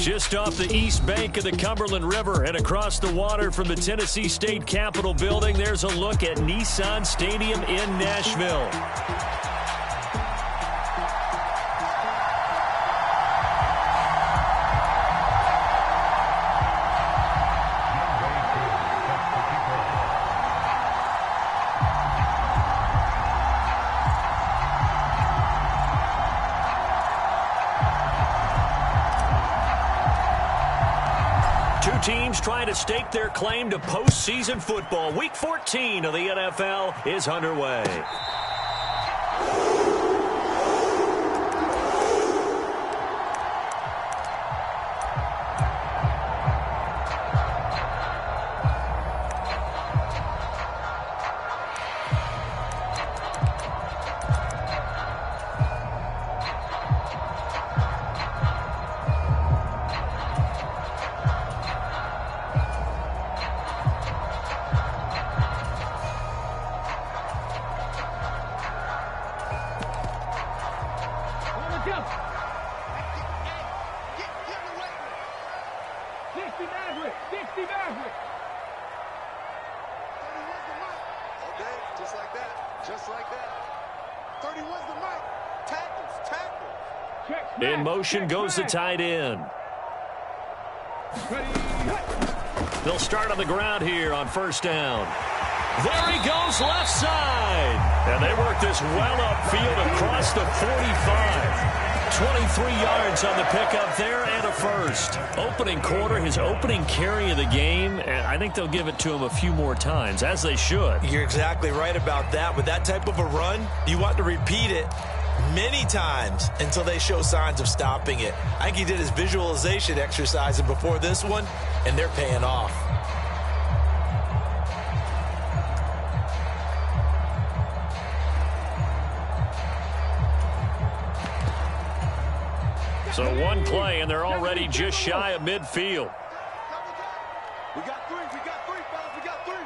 Just off the east bank of the Cumberland River and across the water from the Tennessee State Capitol building, there's a look at Nissan Stadium in Nashville. Teams trying to stake their claim to postseason football. Week 14 of the NFL is underway. In motion goes the tight end. They'll start on the ground here on first down. There he goes, left side. And they work this well upfield across the 45. 23 yards on the pickup there and a first. Opening quarter, his opening carry of the game, and I think they'll give it to him a few more times, as they should. You're exactly right about that. With that type of a run, you want to repeat it many times until they show signs of stopping it. I think he did his visualization exercise before this one, and they're paying off. So one play, and they're already just shy of midfield. We got three, fellas, we got three.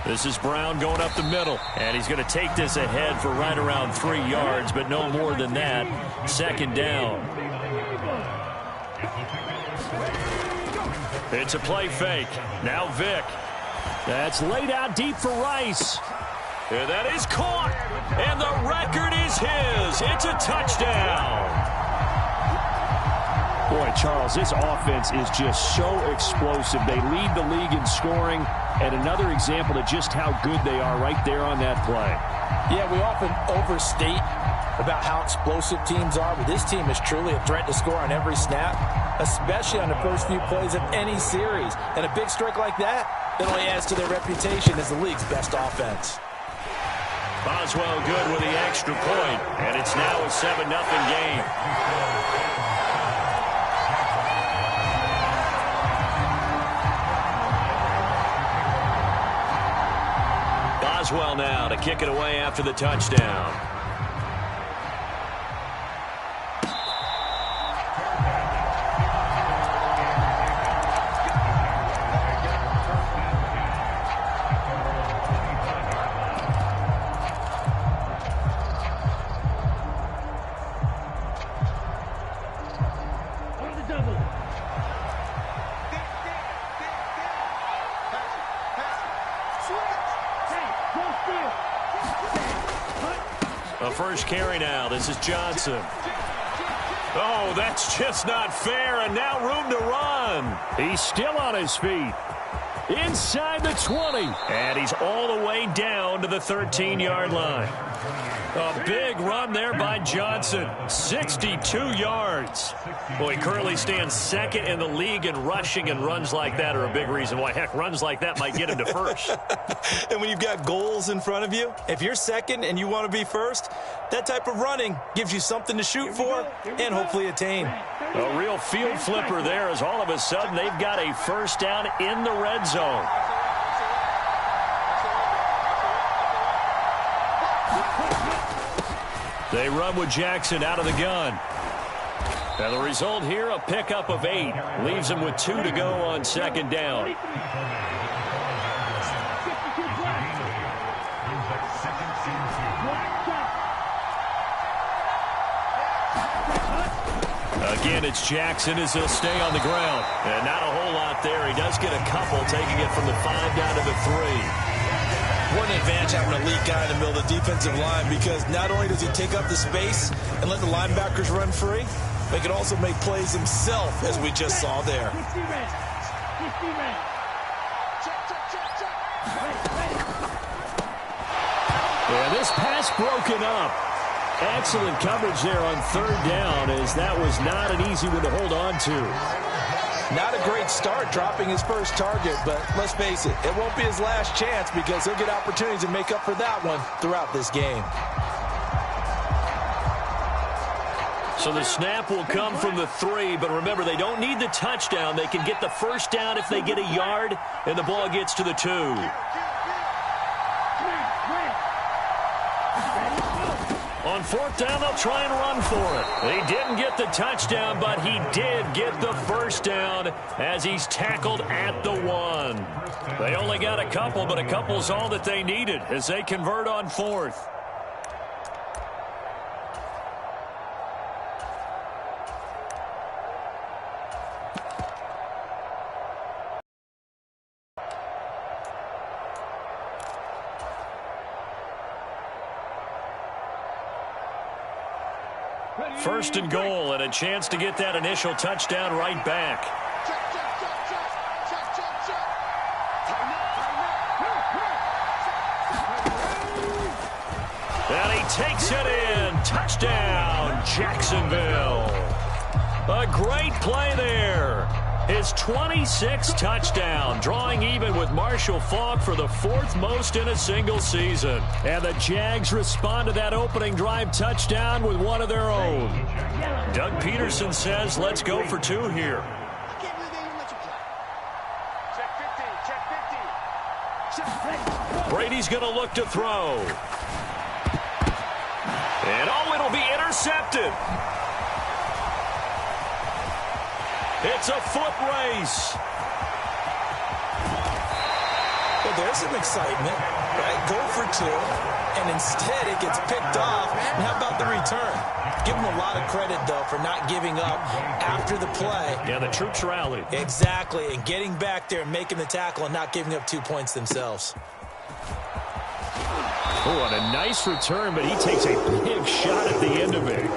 This is Brown going up the middle, and he's going to take this ahead for right around 3 yards, but no more than that. Second down. It's a play fake. Now Vick. That's laid out deep for Rice. And that is caught, and the record is his. It's a touchdown. Boy, Charles, this offense is just so explosive. They lead the league in scoring, and another example of just how good they are right there on that play. Yeah, we often overstate about how explosive teams are, but this team is truly a threat to score on every snap, especially on the first few plays of any series. And a big strike like that only adds to their reputation as the league's best offense. Boswell good with the extra point, and it's now a 7-0 game. Boswell now to kick it away after the touchdown. A first carry now. This is Johnson. Oh, that's just not fair, and now room to run. He's still on his feet. Inside the 20. And he's all the way down to the 13-yard line. A big run there by Johnson. 62 yards. Boy, he currently stands second in the league in rushing, and runs like that are a big reason why. Heck, runs like that might get him to first. And when you've got goals in front of you, if you're second and you want to be first, that type of running gives you something to shoot for and hopefully attain. A real field flipper there, as all of a sudden they've got a first down in the red zone. They run with Jackson out of the gun. And the result here, a pickup of 8. Leaves them with 2 to go on second down. in, it's Jackson as he'll stay on the ground. And not a whole lot there. He does get a couple, taking it from the 5 down to the 3. What an advantage having a elite guy in the middle of the defensive line, because not only does he take up the space and let the linebackers run free, but he can also make plays himself, as we just saw there. Yeah, this pass broken up. Excellent coverage there on 3rd down, as that was not an easy one to hold on to. Not a great start dropping his first target, but let's face it, it won't be his last chance, because he'll get opportunities to make up for that one throughout this game. So the snap will come from the 3, but remember, they don't need the touchdown. They can get the first down if they get a yard, and the ball gets to the 2. On 4th down, they'll try and run for it. He didn't get the touchdown, but he did get the first down as he's tackled at the 1. They only got a couple, but a couple's all that they needed as they convert on 4th. First and goal, and a chance to get that initial touchdown right back. And he takes it in. Touchdown, Jacksonville. A great play there. His 26th touchdown, drawing even with Marshall Faulk for the 4th most in a single season. And the Jags respond to that opening drive touchdown with one of their own. Doug Peterson says, let's go for 2 here. Brady's going to look to throw. And it'll be intercepted. It's a foot race. Well, there's some excitement, right? Go for 2, and instead it gets picked off. And how about the return? Give them a lot of credit, though, for not giving up after the play. Yeah, the troops rallied. Exactly, and getting back there and making the tackle and not giving up 2 points themselves. Oh, and a nice return, but he takes a big shot at the end of it.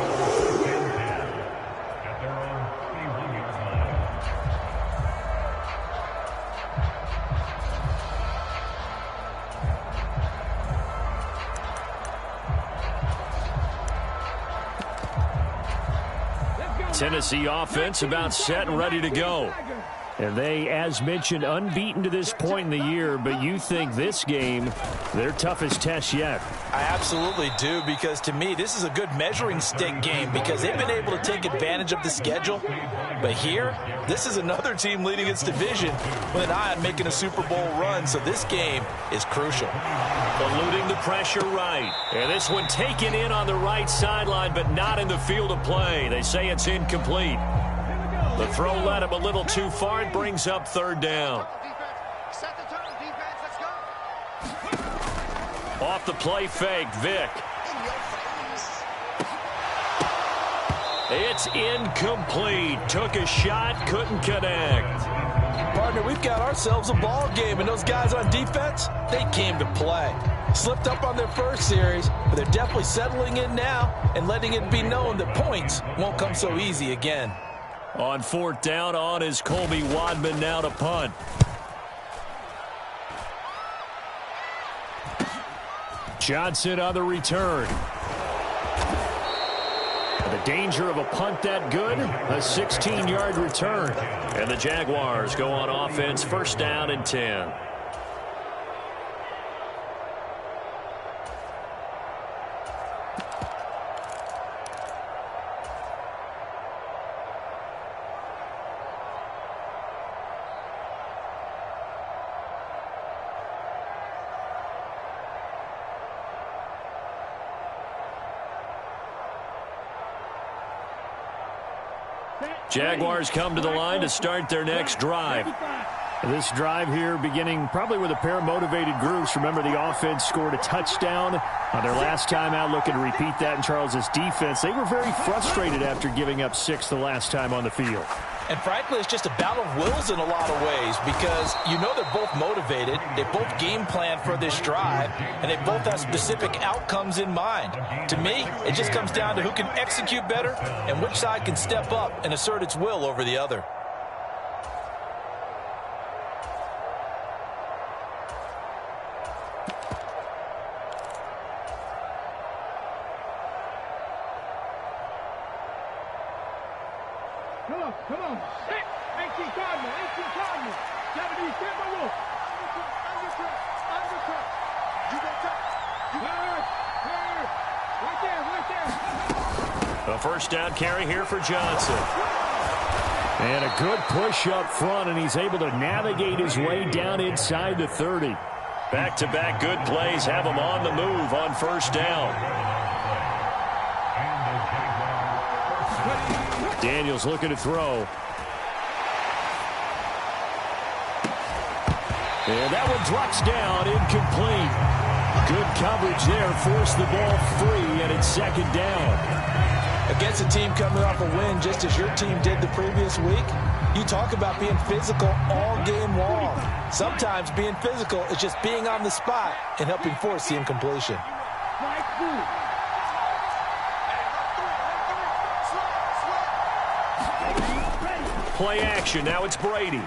Tennessee offense about set and ready to go. And they, as mentioned, unbeaten to this point in the year, but you think this game, their toughest test yet. I absolutely do, because to me, this is a good measuring stick game, because they've been able to take advantage of the schedule. But here, this is another team leading its division with an eye on making a Super Bowl run, so this game is crucial. Eluding the pressure right. And this one taken in on the right sideline, but not in the field of play. They say it's incomplete. The throw led him a little too far. It brings up 3rd down. Off the play fake, Vick. It's incomplete. Took a shot, couldn't connect. Partner, we've got ourselves a ball game, and those guys on defense, they came to play. Slipped up on their first series, but they're definitely settling in now and letting it be known that points won't come so easy again. On 4th down, on is Colby Wadman now to punt. Johnson on the return. The danger of a punt that good, a 16-yard return. And the Jaguars go on offense, 1st down and 10. Jaguars come to the line to start their next drive. This drive here beginning probably with a pair of motivated groups. Remember, the offense scored a touchdown on their last time out, looking to repeat that in Charles' defense. They were very frustrated after giving up 6 the last time on the field. And frankly, it's just a battle of wills in a lot of ways because you know they're both motivated, they both game plan for this drive, and they both have specific outcomes in mind. To me, it just comes down to who can execute better and which side can step up and assert its will over the other. Come on. 18 Cardinal. 70, tempo. Undercut. You got touch. Right there. A first down carry here for Johnson. And a good push up front, and he's able to navigate his way down inside the 30. Back-to-back good plays have him on the move on first down. Daniels looking to throw. And that one drops down, incomplete. Good coverage there, forced the ball free, and it's second down. Against a team coming off a win just as your team did the previous week, you talk about being physical all game long. Sometimes being physical is just being on the spot and helping force the incompletion. Play action. Now it's Brady.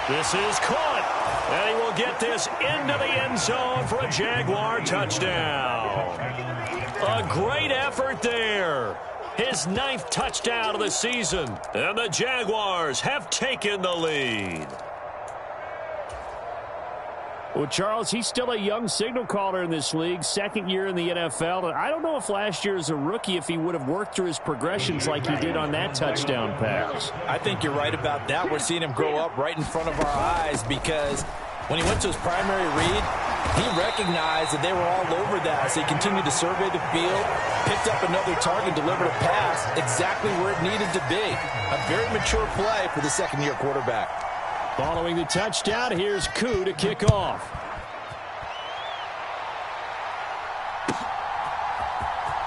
This is caught. And he will get this into the end zone for a Jaguar touchdown. A great effort there. His 9th touchdown of the season. And the Jaguars have taken the lead. Well, Charles, he's still a young signal caller in this league, 2nd year in the NFL. And I don't know if last year as a rookie, if he would have worked through his progressions like he did on that touchdown pass. I think you're right about that. We're seeing him grow up right in front of our eyes because when he went to his primary read, he recognized that they were all over that. So he continued to survey the field, picked up another target, delivered a pass exactly where it needed to be. A very mature play for the 2nd-year quarterback. Following the touchdown, here's Koo to kick off.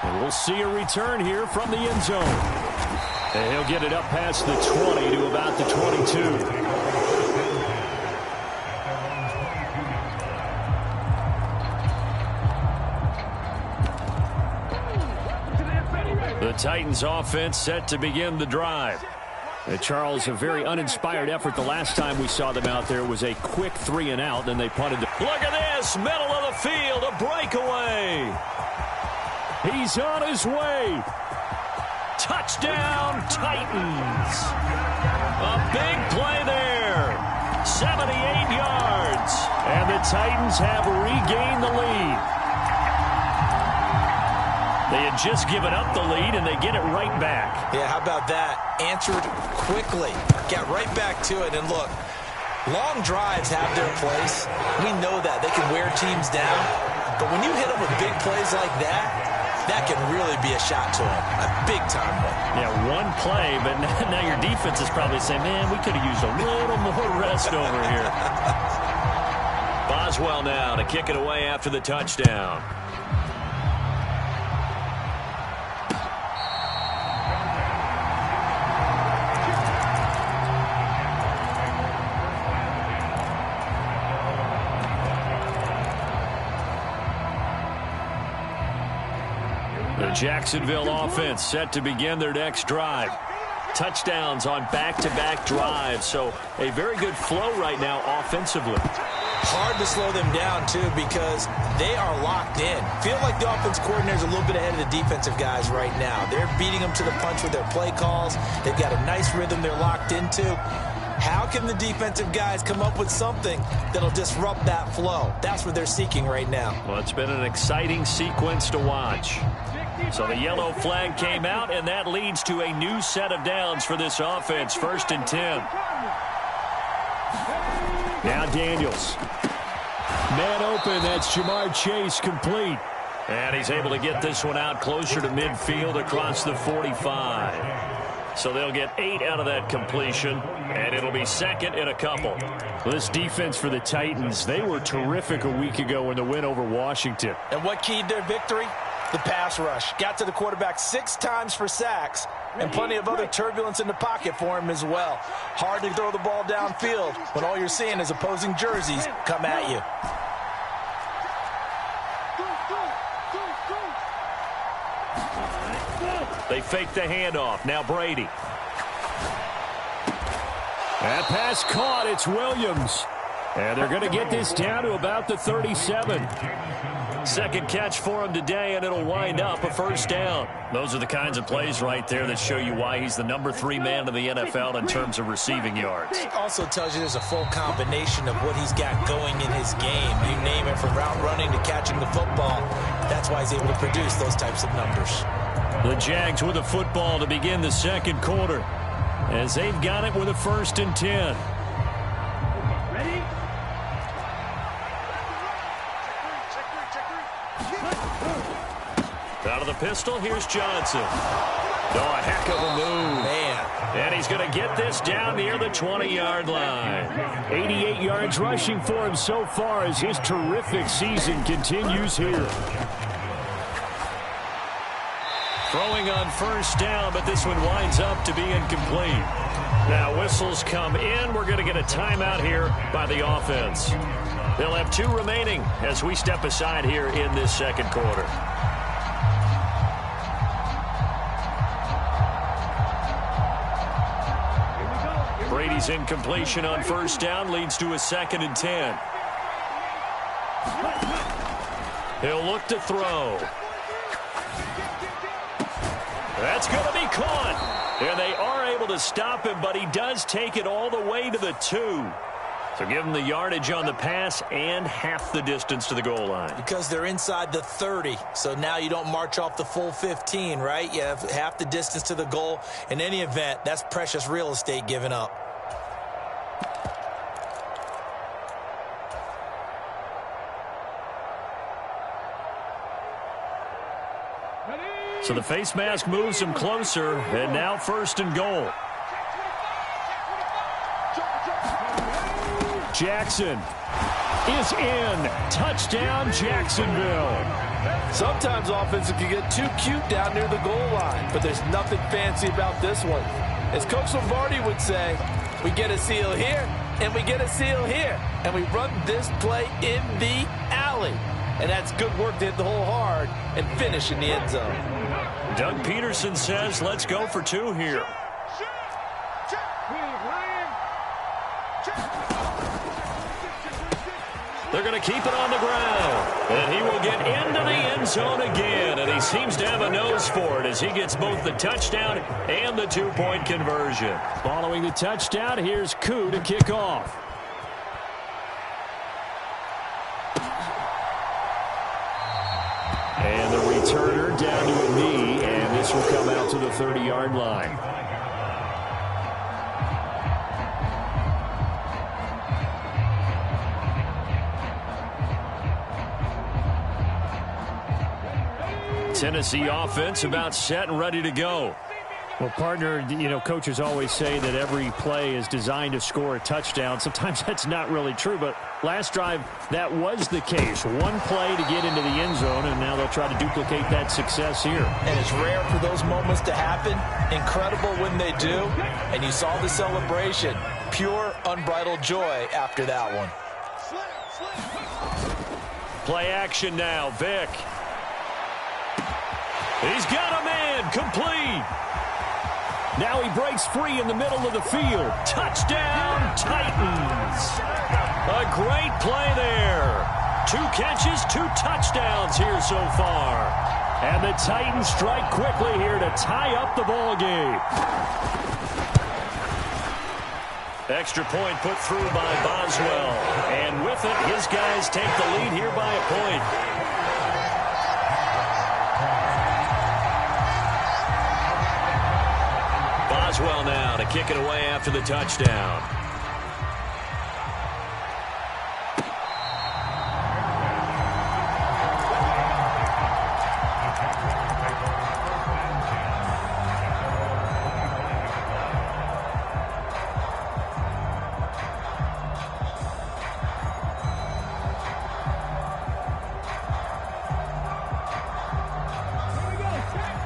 And we'll see a return here from the end zone. And he'll get it up past the 20 to about the 22. The Titans offense set to begin the drive. Charles, a very uninspired effort the last time we saw them out there was a quick 3-and-out, then they punted. Look at this, middle of the field, a breakaway. He's on his way. Touchdown, Titans. A big play there. 78 yards. And the Titans have regained the lead. They had just given up the lead, and they get it right back. Yeah, how about that? Answered quickly. Got right back to it. And look, long drives have their place. We know that. They can wear teams down. But when you hit them with big plays like that, that can really be a shot to them. A big-time one. Yeah, one play, but now your defense is probably saying, man, we could have used a little more rest over here. Boswell now to kick it away after the touchdown. The Jacksonville offense set to begin their next drive. Touchdowns on back-to-back drives, so a very good flow right now offensively. Hard to slow them down, too, because they are locked in. Feel like the offense coordinator is a little bit ahead of the defensive guys right now. They're beating them to the punch with their play calls. They've got a nice rhythm they're locked into. How can the defensive guys come up with something that'll disrupt that flow? That's what they're seeking right now. Well, it's been an exciting sequence to watch. So the yellow flag came out, and that leads to a new set of downs for this offense. 1st and 10. Now Daniels. Man open, that's Jamar Chase, complete. And he's able to get this one out closer to midfield across the 45. So they'll get 8 out of that completion, and it'll be second in a couple. Well, this defense for the Titans, they were terrific a week ago in the win over Washington. And what keyed their victory? The pass rush. Got to the quarterback 6 times for sacks, and plenty of other turbulence in the pocket for him as well. Hard to throw the ball downfield when all you're seeing is opposing jerseys come at you. They fake the handoff. Now Brady. That pass caught. It's Williams. And they're going to get this down to about the 37. Second catch for him today, and it'll wind up a first down. Those are the kinds of plays right there that show you why he's the number 3 man in the NFL in terms of receiving yards. It also tells you there's a full combination of what he's got going in his game. You name it, from route running to catching the football. That's why he's able to produce those types of numbers. The Jags with a football to begin the second quarter, as they've got it with a 1st and 10. Out of the pistol, here's Johnson. Oh, a heck of a move. Man. And he's going to get this down near the 20-yard line. 88 yards rushing for him so far as his terrific season continues here. Throwing on first down, but this one winds up to be incomplete. Now whistles come in. We're going to get a timeout here by the offense. They'll have 2 remaining as we step aside here in this second quarter. Brady's incompletion on first down leads to a 2nd and 10. He'll look to throw. That's going to be caught. And they are able to stop him, but he does take it all the way to the 2. So give him the yardage on the pass and half the distance to the goal line. Because they're inside the 30, so now you don't march off the full 15, right? You have half the distance to the goal. In any event, that's precious real estate given up. So the face mask moves him closer, and now 1st and goal. Jackson is in. Touchdown, Jacksonville. Sometimes offenses can get too cute down near the goal line, but there's nothing fancy about this one. As Coach Lombardi would say, we get a seal here, and we get a seal here, and we run this play in the alley. And that's good work to hit the hole hard and finish in the end zone. Doug Peterson says, let's go for 2 here. They're going to keep it on the ground. And he will get into the end zone again. And he seems to have a nose for it as he gets both the touchdown and the 2-point conversion. Following the touchdown, here's Koo to kick off. And the returner down to a knee, and this will come out to the 30-yard line. Tennessee offense about set and ready to go. Well, partner, you know, coaches always say that every play is designed to score a touchdown. Sometimes that's not really true, but last drive, that was the case. One play to get into the end zone, and now they'll try to duplicate that success here. And it's rare for those moments to happen. Incredible when they do. And you saw the celebration. Pure, unbridled joy after that one. Play action now, Vick. He's got a man, complete. Now he breaks free in the middle of the field. Touchdown, Titans. A great play there. 2 catches, 2 touchdowns here so far. And the Titans strike quickly here to tie up the ball game. Extra point put through by Boswell. And with it, his guys take the lead here by a point. Boswell now to kick it away after the touchdown.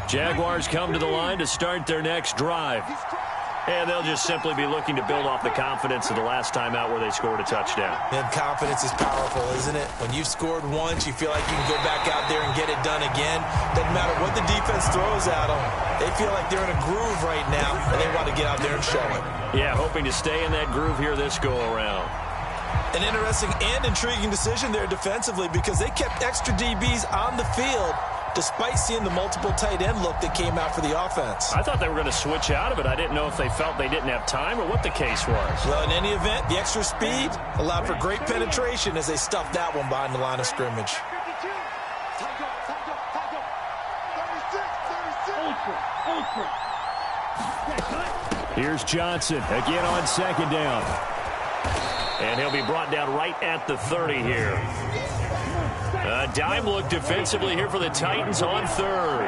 Jaguars come to the line to start their next drive. And they'll just simply be looking to build off the confidence of the last time out where they scored a touchdown. And confidence is powerful, isn't it? When you've scored once, you feel like you can go back out there and get it done again. Doesn't matter what the defense throws at them. They feel like they're in a groove right now, and they want to get out there and show it. Yeah, hoping to stay in that groove here this go-around. An interesting and intriguing decision there defensively because they kept extra DBs on the field despite seeing the multiple tight end look that came out for the offense. I thought they were going to switch out of it. I didn't know if they felt they didn't have time or what the case was. Well, in any event, the extra speed allowed for great penetration as they stuffed that one behind the line of scrimmage. Here's Johnson again on second down. And he'll be brought down right at the 30 here. A dime look defensively here for the Titans on third.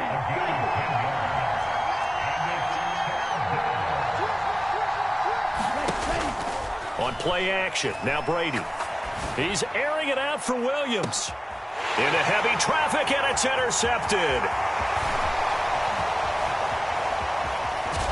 On play action, now Brady. He's airing it out for Williams. Into heavy traffic, and it's intercepted.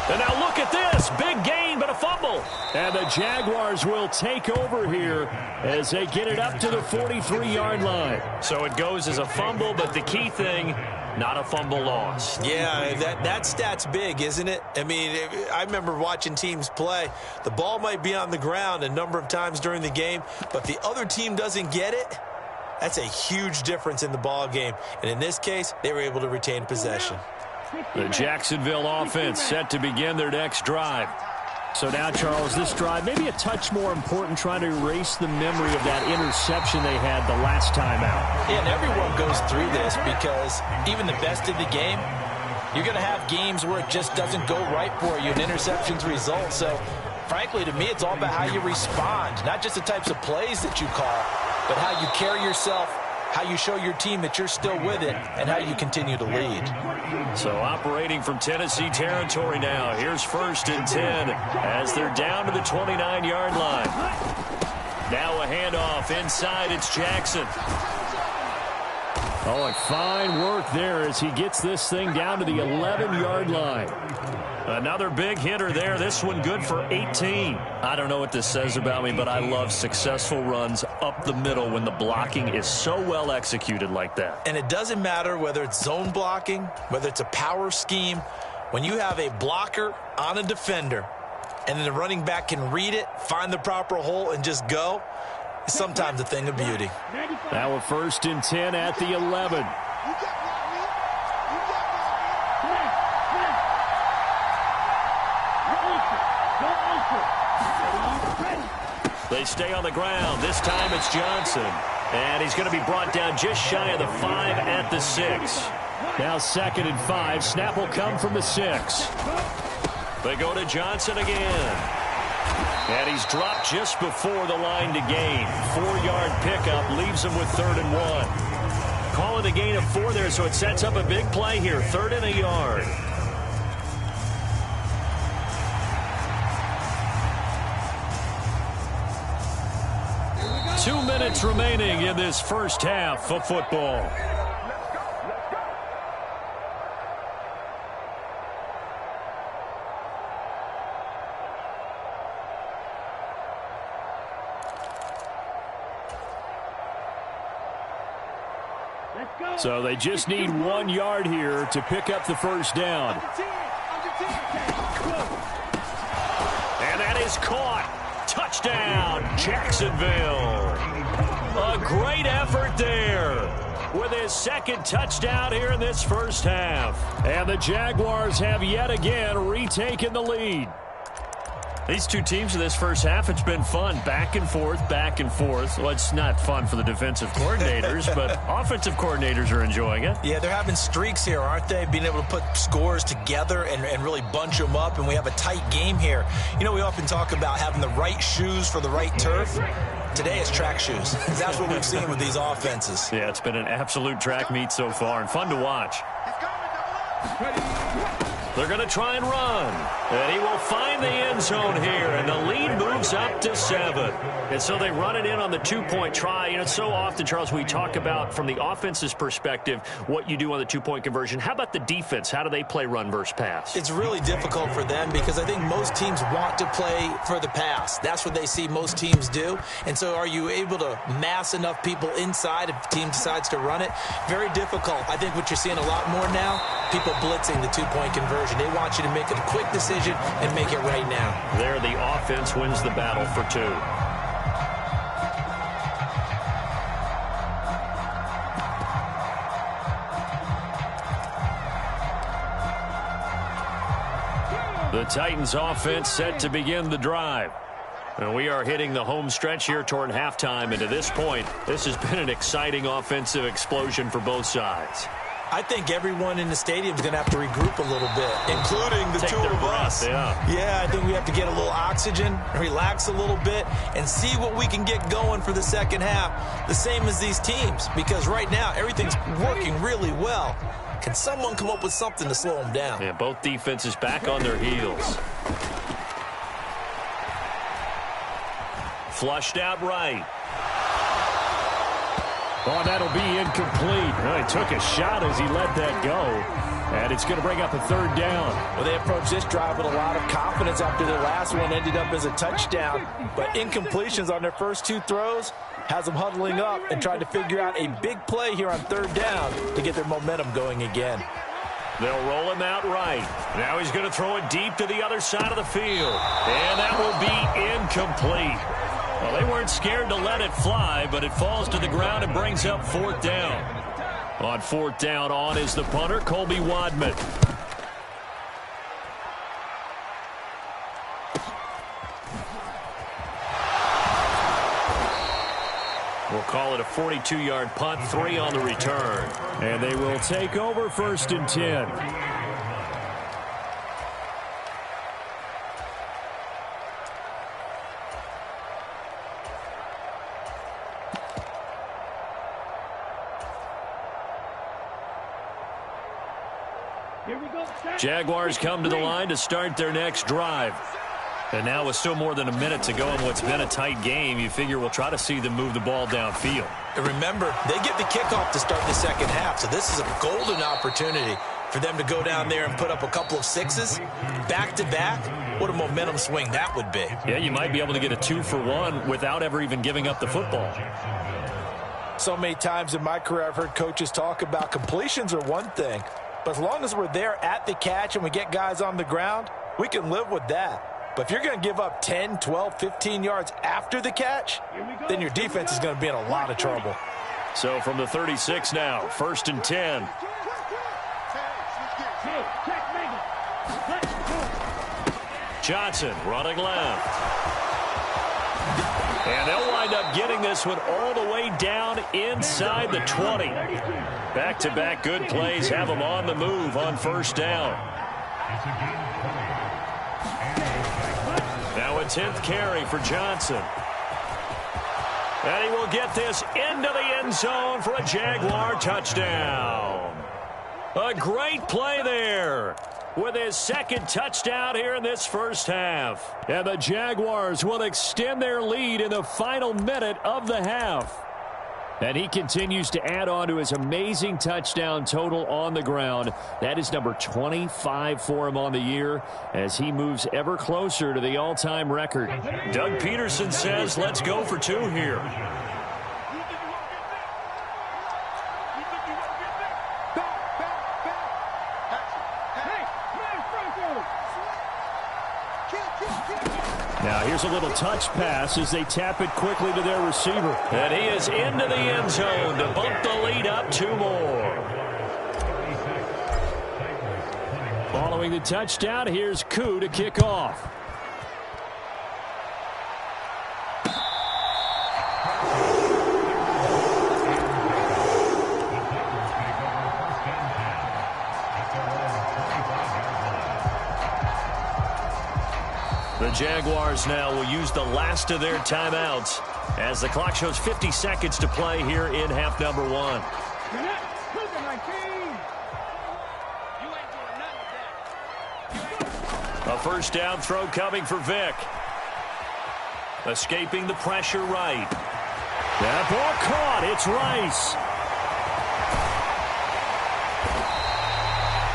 And now look at this. Big gain, but a fumble. And the Jaguars will take over here as they get it up to the 43-yard line. So it goes as a fumble, but the key thing, not a fumble loss. Yeah, that stat's big, isn't it? I mean, I remember watching teams play. The ball might be on the ground a number of times during the game, but the other team doesn't get it. That's a huge difference in the ball game. And in this case, they were able to retain possession. The Jacksonville offense set to begin their next drive. So now, Charles, this drive maybe a touch more important, trying to erase the memory of that interception they had the last time out. Yeah, and everyone goes through this because even the best of the game, you're going to have games where it just doesn't go right for you and interceptions result. So, frankly, to me, it's all about how you respond, not just the types of plays that you call, but how you carry yourself, how you show your team that you're still with it, and how you continue to lead. So operating from Tennessee territory now. Here's 1st and 10 as they're down to the 29-yard line. Now a handoff inside. It's Jackson. Oh, and fine work there as he gets this thing down to the 11-yard line. Another big hitter there. This one good for 18. I don't know what this says about me, but I love successful runs up the middle when the blocking is so well executed like that. And it doesn't matter whether it's zone blocking, whether it's a power scheme. When you have a blocker on a defender and then the running back can read it, find the proper hole, and just go, it's sometimes a thing of beauty. Now a 1st and 10 at the 11. They stay on the ground. This time it's Johnson. And he's going to be brought down just shy of the 5 at the 6. Now 2nd and 5. Snap will come from the 6. They go to Johnson again. And he's dropped just before the line to gain. 4-yard pickup leaves him with 3rd and 1. Call it a gain of 4 there, so it sets up a big play here. 3rd and a yard. Two minutes remaining in this first half of football. So they just need 1 yard here to pick up the 1st down. And that is caught. Touchdown, Jacksonville. A great effort there with his 2nd touchdown here in this first half. And the Jaguars have yet again retaken the lead. These two teams in this first half, it's been fun. Back and forth, back and forth. Well, it's not fun for the defensive coordinators, but offensive coordinators are enjoying it. Yeah, they're having streaks here, aren't they? Being able to put scores together and really bunch them up, and we have a tight game here. You know, we often talk about having the right shoes for the right turf. Today it's track shoes. That's what we've seen with these offenses. Yeah, it's been an absolute track meet so far and fun to watch. They're going to try and run. And he will find the end zone here, and the lead moves up to 7. And so they run it in on the two-point try. You know, so often, Charles, we talk about from the offense's perspective what you do on the two-point conversion. How about the defense? How do they play run versus pass? It's really difficult for them because I think most teams want to play for the pass. That's what they see most teams do. And so are you able to mass enough people inside if the team decides to run it? Very difficult. I think what you're seeing a lot more now, people blitzing the two-point conversion. They want you to make a quick decision and make it right now. There, the offense wins the battle for 2. The Titans offense set to begin the drive. And we are hitting the home stretch here toward halftime. And to this point, this has been an exciting offensive explosion for both sides. I think everyone in the stadium is going to have to regroup a little bit, including the two of us. Yeah, I think we have to get a little oxygen, relax a little bit, and see what we can get going for the second half, the same as these teams, because right now everything's working really well. Can someone come up with something to slow them down? Yeah, both defenses back on their heels. Flushed out right. Oh, that'll be incomplete. Well, he took a shot as he let that go. And it's going to bring up a third down. Well, they approached this drive with a lot of confidence after their last one ended up as a touchdown. But incompletions on their first 2 throws has them huddling up and trying to figure out a big play here on third down to get their momentum going again. They'll roll him out right. Now he's going to throw it deep to the other side of the field. And that will be incomplete. Well, they weren't scared to let it fly, but it falls to the ground and brings up 4th down. On 4th down, on is the punter, Colby Wadman. We'll call it a 42-yard punt, 3 on the return. And they will take over 1st and 10. Jaguars come to the line to start their next drive. And now with still more than a minute to go in what's been a tight game, you figure we'll try to see them move the ball downfield. And remember, they get the kickoff to start the second half, so this is a golden opportunity for them to go down there and put up a couple of 6s back-to-back. What a momentum swing that would be. Yeah, you might be able to get a 2-for-1 without ever even giving up the football. So many times in my career I've heard coaches talk about completions are one thing, but as long as we're there at the catch and we get guys on the ground, we can live with that. But if you're going to give up 10, 12, 15 yards after the catch, then your defense is going to be in a lot of trouble. So from the 36 now, 1st and 10. Johnson running left. And they'll wind up getting this one all the way down inside the 20. Back-to-back good plays have them on the move on 1st down. Now a 10th carry for Johnson. And he will get this into the end zone for a Jaguar touchdown. A great play there with his 2nd touchdown here in this first half. And the Jaguars will extend their lead in the final minute of the half. And he continues to add on to his amazing touchdown total on the ground. That is number 25 for him on the year as he moves ever closer to the all-time record. Doug Peterson says, let's go for 2 here. Now here's a little touch pass as they tap it quickly to their receiver. And he is into the end zone to bump the lead up 2 more. Following the touchdown, here's Koo to kick off. The Jaguars now will use the last of their timeouts as the clock shows 50 seconds to play here in half number 1. A first down throw coming for Vick. Escaping the pressure right. That ball caught. It's Rice.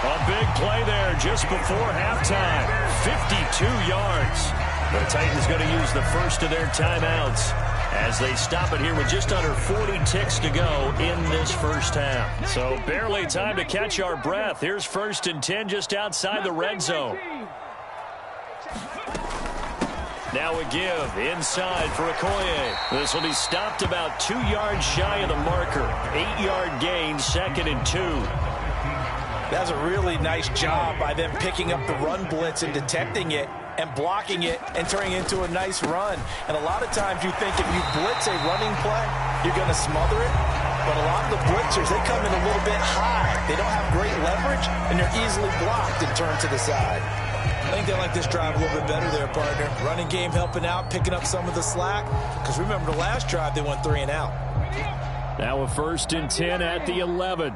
A big play there just before halftime. 52 yards. The Titans going to use the first of their timeouts as they stop it here with just under 40 ticks to go in this first half. So barely time to catch our breath. Here's 1st and 10 just outside the red zone. Now a give inside for Okoye. This will be stopped about 2 yards shy of the marker. 8-yard gain, 2nd and 2. That's a really nice job by them picking up the run blitz and detecting it and blocking it and turning it into a nice run. And a lot of times you think if you blitz a running play, you're going to smother it. But a lot of the blitzers, they come in a little bit high. They don't have great leverage, and they're easily blocked and turned to the side. I think they like this drive a little bit better there, partner. Running game helping out, picking up some of the slack. Because remember the last drive, they went 3 and out. Now a 1st and 10 at the 11.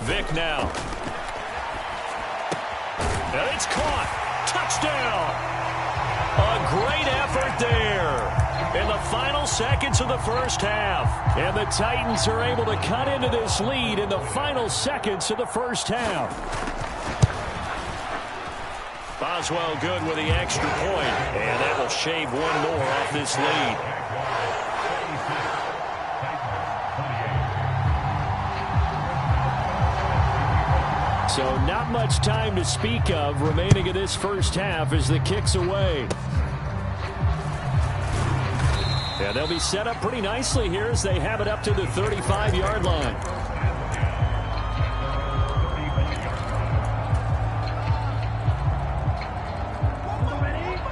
Vick now. And it's caught. Touchdown. A great effort there in the final seconds of the first half. And the Titans are able to cut into this lead in the final seconds of the first half. Boswell good with the extra point, and that will shave one more off this lead. So not much time to speak of remaining in this first half as the kick's away. And they'll be set up pretty nicely here as they have it up to the 35-yard line.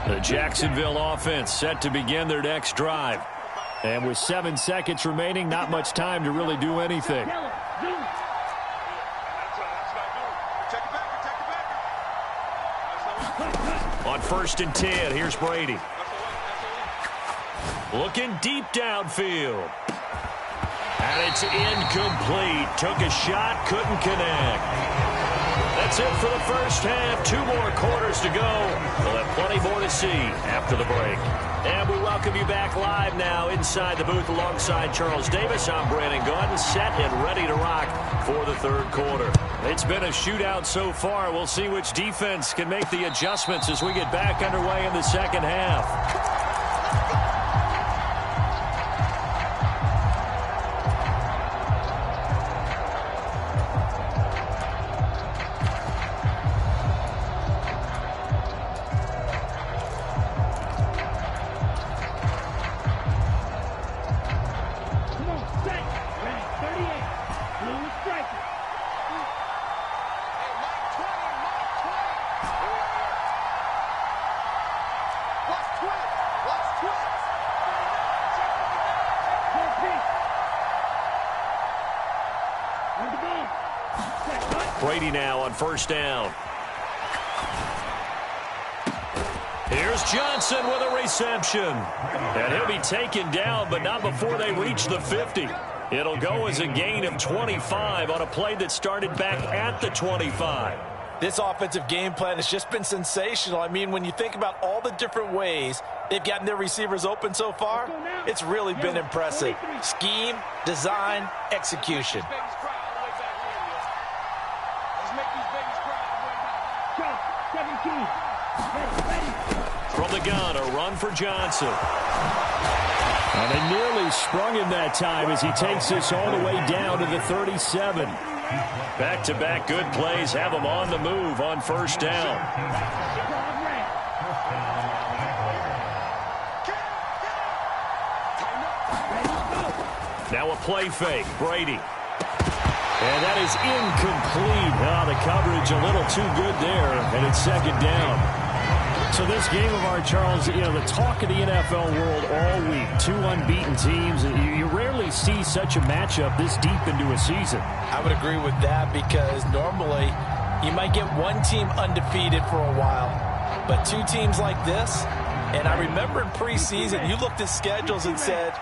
The Jacksonville offense set to begin their next drive. And with 7 seconds remaining, not much time to really do anything. On 1st and 10, here's Brady. Looking deep downfield. And it's incomplete. Took a shot, couldn't connect. That's it for the first half. 2 more quarters to go. We'll have plenty more to see after the break. And we welcome you back live now inside the booth alongside Charles Davis. I'm Brandon Gaudin, set and ready to rock for the 3rd quarter. It's been a shootout so far. We'll see which defense can make the adjustments as we get back underway in the 2nd half. Brady now on 1st down. Here's Johnson with a reception. And he'll be taken down, but not before they reach the 50. It'll go as a gain of 25 on a play that started back at the 25. This offensive game plan has just been sensational. I mean, when you think about all the different ways they've gotten their receivers open so far, it's really been impressive. Scheme, design, execution. From the gun, a run for Johnson. And they nearly sprung him that time as he takes this all the way down to the 37. Back-to-back good plays have him on the move on 1st down. Now a play fake, Brady. And that is incomplete. Oh, the coverage a little too good there, and it's 2nd down. So this game of ours, Charles, you know, the talk of the NFL world all week, 2 unbeaten teams. You rarely see such a matchup this deep into a season. I would agree with that because normally you might get one team undefeated for a while, but 2 teams like this, and I remember in preseason you looked at schedules and said,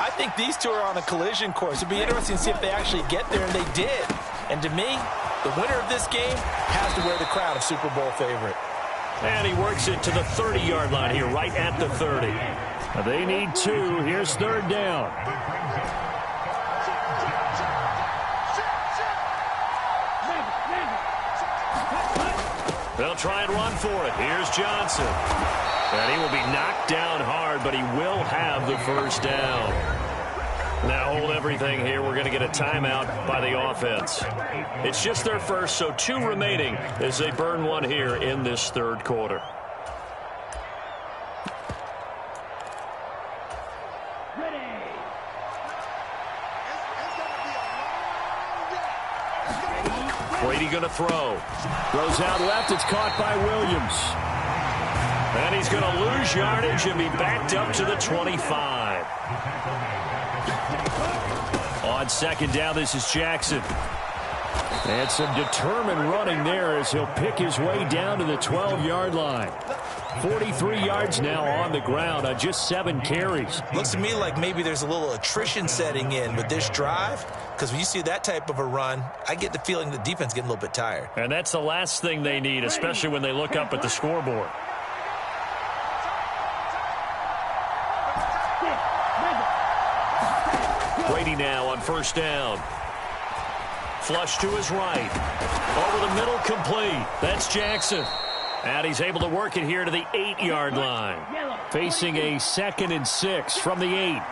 I think these 2 are on a collision course. It'd be interesting to see if they actually get there, and they did. And to me, The winner of this game has to wear the crown of Super Bowl favorite. And he works it to the 30-yard line here, right at the 30. They need 2. Here's third down. They'll try and run for it. Here's Johnson. And he will be knocked down hard, but he will have the first down. Now hold everything here. We're going to get a timeout by the offense. It's just their first, so 2 remaining as they burn one here in this third quarter. Brady going to throw. Throws out left. It's caught by Williams. And he's going to lose yardage and be backed up to the 25. On second down, this is Jackson. And some determined running there as he'll pick his way down to the 12-yard line. 43 yards now on the ground on just 7 carries. Looks to me like maybe there's a little attrition setting in with this drive, because when you see that type of a run, I get the feeling the defense getting a little bit tired. And that's the last thing they need, especially when they look up at the scoreboard. Brady now on first down. Flush to his right. Over the middle, complete. That's Jackson. And he's able to work it here to the 8-yard line. Facing a 2nd and 6 from the 8.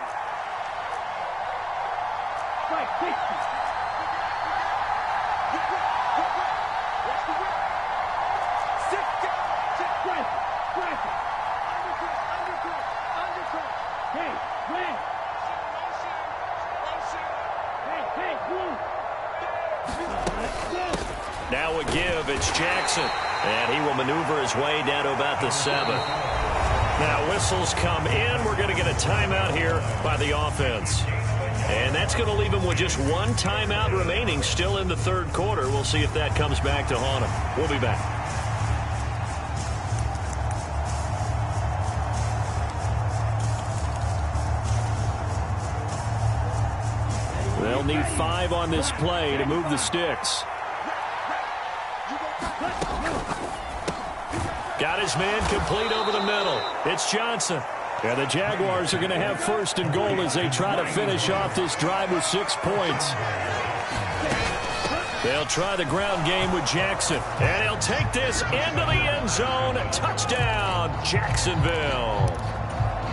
Now a give, it's Jackson. And he will maneuver his way down to about the 7. Now whistles come in. We're going to get a timeout here by the offense. And that's going to leave him with just 1 timeout remaining still in the third quarter. We'll see if that comes back to haunt him. We'll be back. They'll need 5 on this play to move the sticks. Got his man complete over the middle. It's Johnson. Yeah, the Jaguars are going to have first and goal as they try to finish off this drive with 6 points. They'll try the ground game with Jackson. And he'll take this into the end zone. Touchdown, Jacksonville.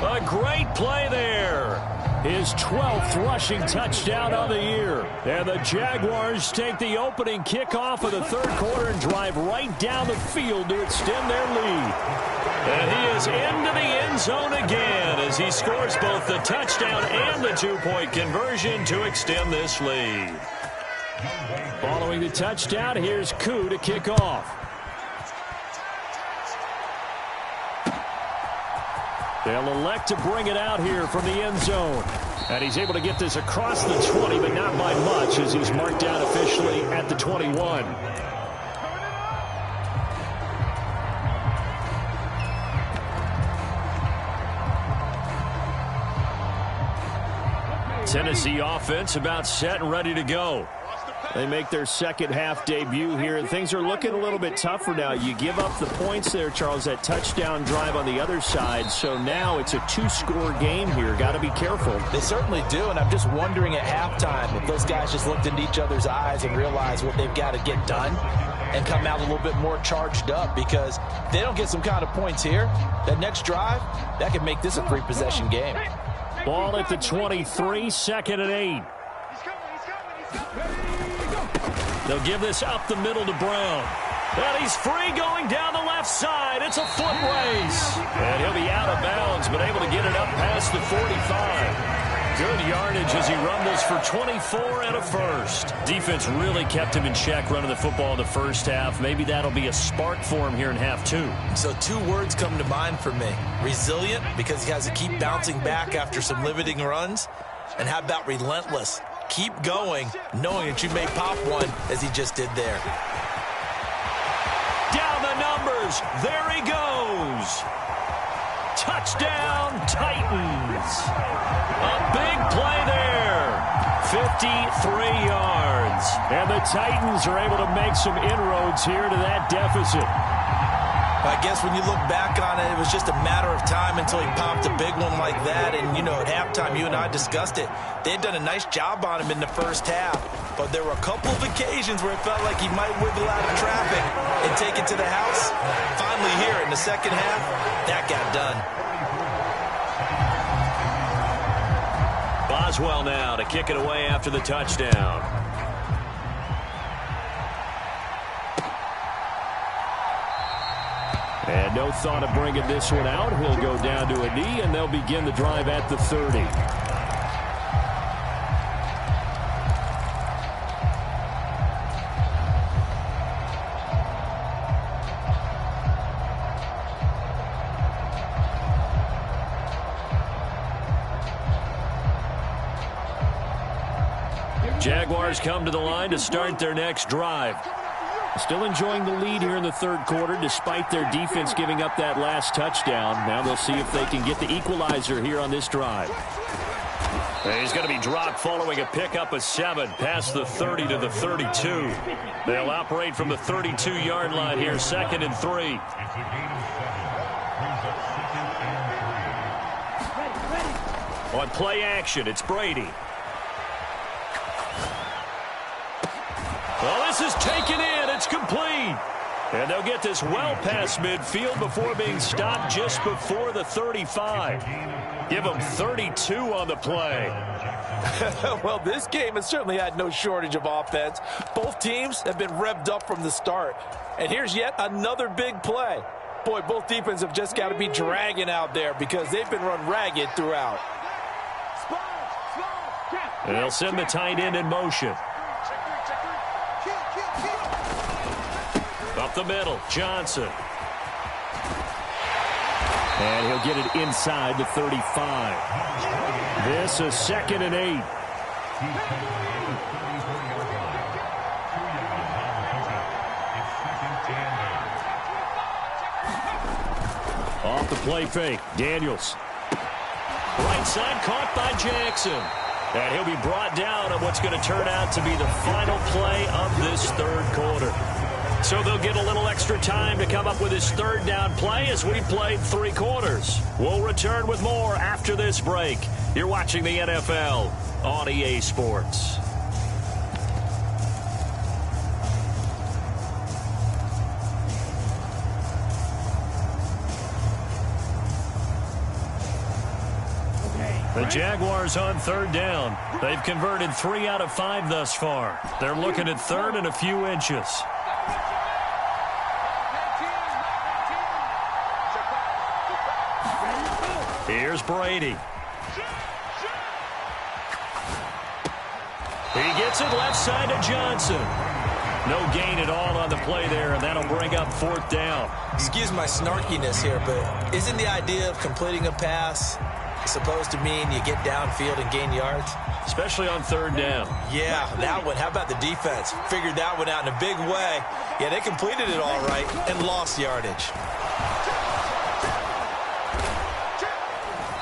A great play there. His 12th rushing touchdown of the year. And the Jaguars take the opening kickoff of the third quarter and drive right down the field to extend their lead. And he is into the end zone again as he scores both the touchdown and the 2-point conversion to extend this lead. Following the touchdown, here's Koo to kick off. They'll elect to bring it out here from the end zone. And he's able to get this across the 20, but not by much as he's marked down officially at the 21. Tennessee offense about set and ready to go. They make their second half debut here, and things are looking a little bit tougher now. You give up the points there, Charles, that touchdown drive on the other side. So now it's a 2-score game here. Got to be careful. They certainly do, and I'm just wondering at halftime if those guys just looked into each other's eyes and realized what they've got to get done and come out a little bit more charged up, because if they don't get some kind of points here, that next drive, that could make this a 3-possession game. Ball at the 23, 2nd and 8. They'll give this up the middle to Brown. And he's free going down the left side. It's a foot race. And he'll be out of bounds, but able to get it up past the 45. Good yardage as he rumbles for 24 and a first. Defense really kept him in check running the football in the first half. Maybe that'll be a spark for him here in half 2. So 2 words come to mind for me. Resilient, because he has to keep bouncing back after some limiting runs. And how about relentless? Keep going, knowing that you may pop one, as he just did there. Down the numbers. There he goes. Touchdown, Titans. A big play there. 53 yards. And the Titans are able to make some inroads here to that deficit. I guess when you look back on it, it was just a matter of time until he popped a big one like that. And, you know, at halftime, you and I discussed it. They had done a nice job on him in the first half. But there were a couple of occasions where it felt like he might wiggle out of traffic and take it to the house. Finally here in the second half, that got done. Boswell now to kick it away after the touchdown. And no thought of bringing this one out. He'll go down to a knee, and they'll begin the drive at the 30. Jaguars come to the line to start their next drive. Still enjoying the lead here in the third quarter despite their defense giving up that last touchdown. Now they'll see if they can get the equalizer here on this drive. He's going to be dropped following a pickup of 7 past the 30 to the 32. They'll operate from the 32-yard line here, 2nd and 3. On play action, it's Brady. Well, this is taken in. It's complete. And they'll get this well past midfield before being stopped just before the 35. Give them 32 on the play. Well, this game has certainly had no shortage of offense. Both teams have been revved up from the start. And here's yet another big play. Boy, both defenses have just got to be dragging out there because they've been run ragged throughout. And they'll send the tight end in motion. Up the middle, Johnson. And he'll get it inside the 35. This is 2nd and 8. Off the play fake, Daniels. Right side caught by Jackson. And he'll be brought down on what's going to turn out to be the final play of this third quarter. So they'll get a little extra time to come up with his third down play as we played 3 quarters. We'll return with more after this break. You're watching the NFL on EA Sports. The Jaguars on 3rd down. They've converted 3 out of 5 thus far. They're looking at 3rd and a few inches. Here's Brady. He gets it left side to Johnson. No gain at all on the play there, and that'll bring up 4th down. Excuse my snarkiness here, but isn't the idea of completing a pass supposed to mean you get downfield and gain yards? Especially on 3rd down. Yeah, that one. How about the defense? Figured that one out in a big way. Yeah, they completed it all right and lost yardage.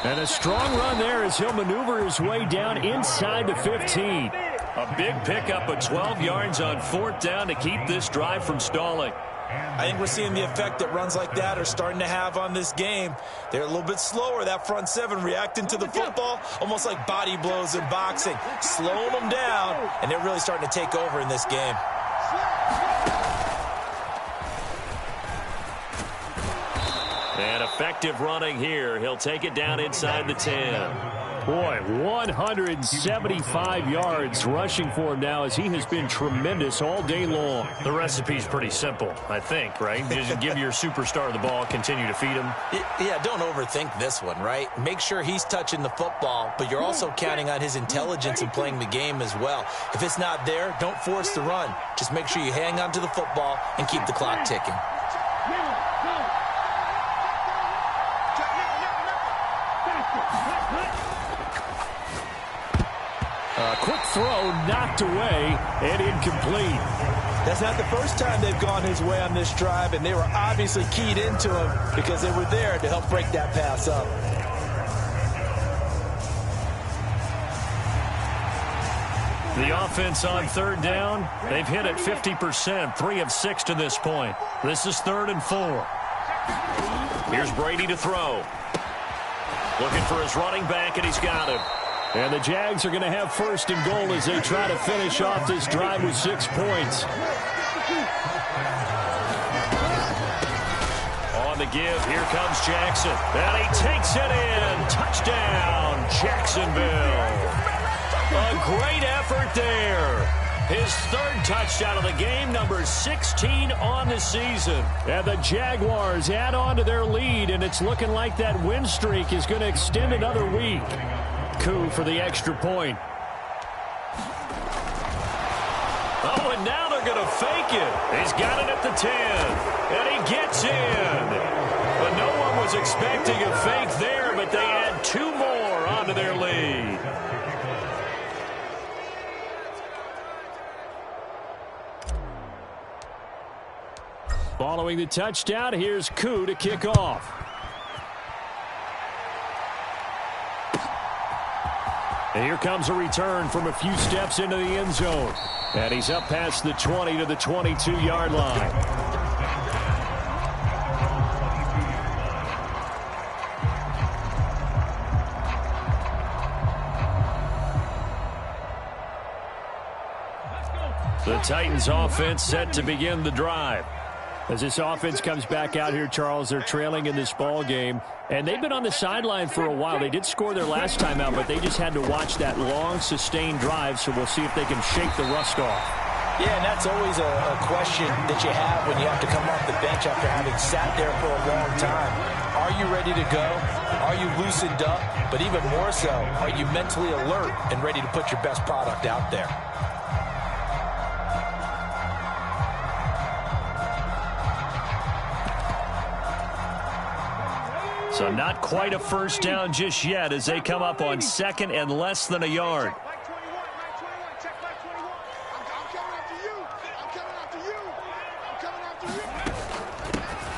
And a strong run there as he'll maneuver his way down inside the 15. A big pickup of 12 yards on 4th down to keep this drive from stalling. I think we're seeing the effect that runs like that are starting to have on this game. They're a little bit slower, that front 7, reacting to the football, almost like body blows in boxing, slowing them down, and they're really starting to take over in this game. And effective running here. He'll take it down inside the 10. Boy, 175 yards rushing for him now as he has been tremendous all day long. The recipe's pretty simple, I think, right? Just give your superstar the ball, continue to feed him. Yeah, don't overthink this one, right? Make sure he's touching the football, but you're also counting on his intelligence in playing the game as well. If it's not there, don't force the run. Just make sure you hang on to the football and keep the clock ticking. Quick throw knocked away and incomplete. That's not the first time they've gone his way on this drive, and they were obviously keyed into him because they were there to help break that pass up. The offense on third down, they've hit it 50%, 3 of 6 to this point. This is 3rd and 4. Here's Brady to throw. Looking for his running back, and he's got him. And the Jags are going to have 1st and goal as they try to finish off this drive with 6 points. On the give, here comes Jackson. And he takes it in. Touchdown, Jacksonville. A great effort there. His 3rd touchdown of the game, number 16 on the season. And the Jaguars add on to their lead, and it's looking like that win streak is going to extend another week. Koo for the extra point. Oh, and now they're going to fake it. He's got it at the 10, and he gets in. But no one was expecting a fake there, but they add 2 more onto their lead. Following the touchdown, here's Koo to kick off. And here comes a return from a few steps into the end zone. And he's up past the 20 to the 22-yard line. The Titans offense set to begin the drive. As this offense comes back out here, Charles, they're trailing in this ball game. And they've been on the sideline for a while. They did score their last time out, but they just had to watch that long, sustained drive. So we'll see if they can shake the rust off. Yeah, and that's always a question that you have when you have to come off the bench after having sat there for a long time. Are you ready to go? Are you loosened up? But even more so, are you mentally alert and ready to put your best product out there? So not quite a first down just yet as they come up on 2nd and less than a yard.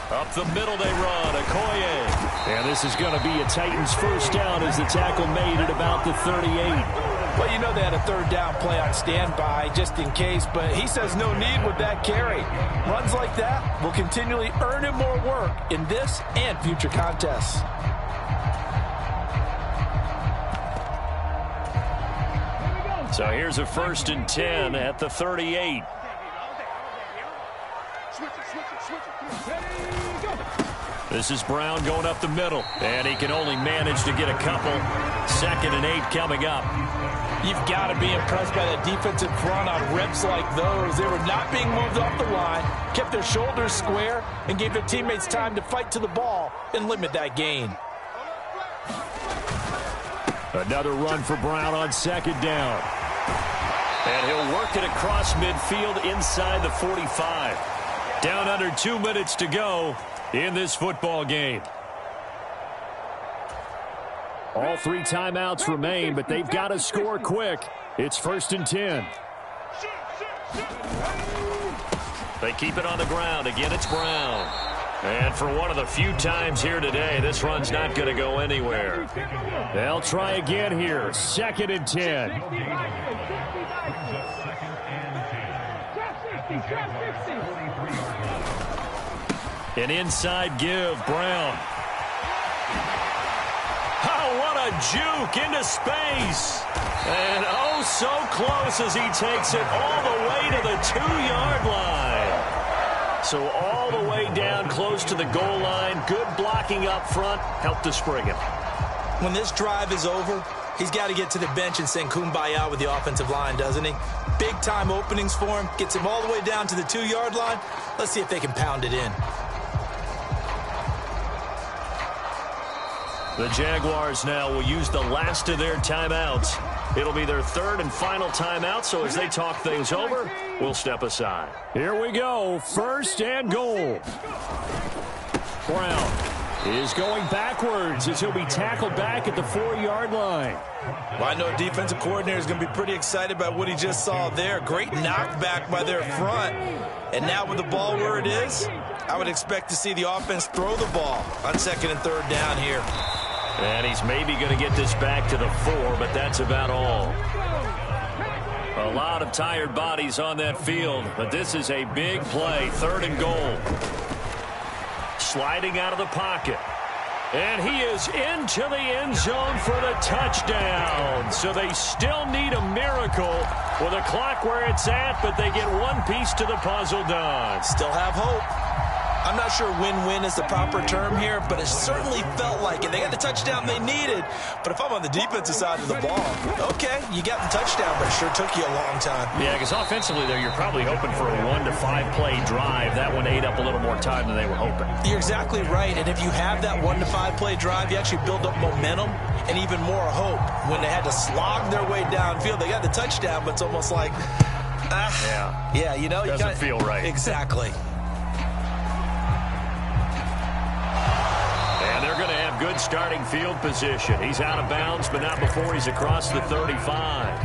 Up the middle they run. Okoye. And this is going to be a Titans first down as the tackle made at about the 38. Well, you know they had a 3rd down play on standby just in case, but he says no need with that carry. Runs like that will continually earn him more work in this and future contests. So here's a 1st and 10 at the 38. This is Brown going up the middle, and he can only manage to get a couple. 2nd and 8 coming up. You've got to be impressed by that defensive front on reps like those. They were not being moved off the line, kept their shoulders square, and gave their teammates time to fight to the ball and limit that gain. Another run for Brown on 2nd down. And he'll work it across midfield inside the 45. Down under 2 minutes to go in this football game. All 3 timeouts remain, but they've got to score quick. It's 1st and 10. They keep it on the ground. Again, it's Brown. And for one of the few times here today, this run's not going to go anywhere. They'll try again here. 2nd and 10. An inside give, Brown. Oh, what a juke into space. And oh, so close as he takes it all the way to the 2-yard line. So all the way down close to the goal line. Good blocking up front. Helped to spring it. When this drive is over, he's got to get to the bench and sing Kumbaya with the offensive line, doesn't he? Big-time openings for him. Gets him all the way down to the 2-yard line. Let's see if they can pound it in. The Jaguars now will use the last of their timeouts. It'll be their 3rd and final timeout, so as they talk things over, we'll step aside. Here we go. 1st and goal. Brown is going backwards as he'll be tackled back at the 4-yard line. Well, I know defensive coordinator is going to be pretty excited about what he just saw there. Great knockback by their front. And now with the ball where it is, I would expect to see the offense throw the ball on 2nd and 3rd down here. And he's maybe going to get this back to the 4, but that's about all. A lot of tired bodies on that field, but this is a big play, 3rd and goal. Sliding out of the pocket. And he is into the end zone for the touchdown. So they still need a miracle with a clock where it's at, but they get one piece to the puzzle done. Still have hope. I'm not sure win-win is the proper term here, but it certainly felt like it. They got the touchdown they needed, but if I'm on the defensive side of the ball, okay, you got the touchdown, but it sure took you a long time. Yeah, because offensively there, you're probably hoping for a 1 to 5 play drive. That one ate up a little more time than they were hoping. You're exactly right, and if you have that 1 to 5 play drive, you actually build up momentum and even more hope. When they had to slog their way downfield, they got the touchdown, but it's almost like, yeah, you know, doesn't feel right. Exactly. And they're going to have good starting field position. He's out of bounds, but not before he's across the 35.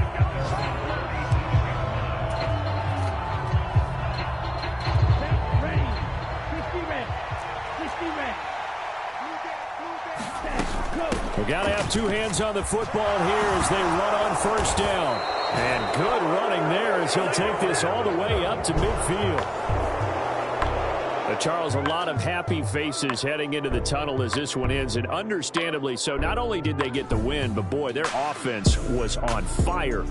We got to have two hands on the football here as they run on 1st down. And good running there as he'll take this all the way up to midfield. Charles, a lot of happy faces heading into the tunnel as this one ends, and understandably so. Not only did they get the win, but boy, their offense was on fire.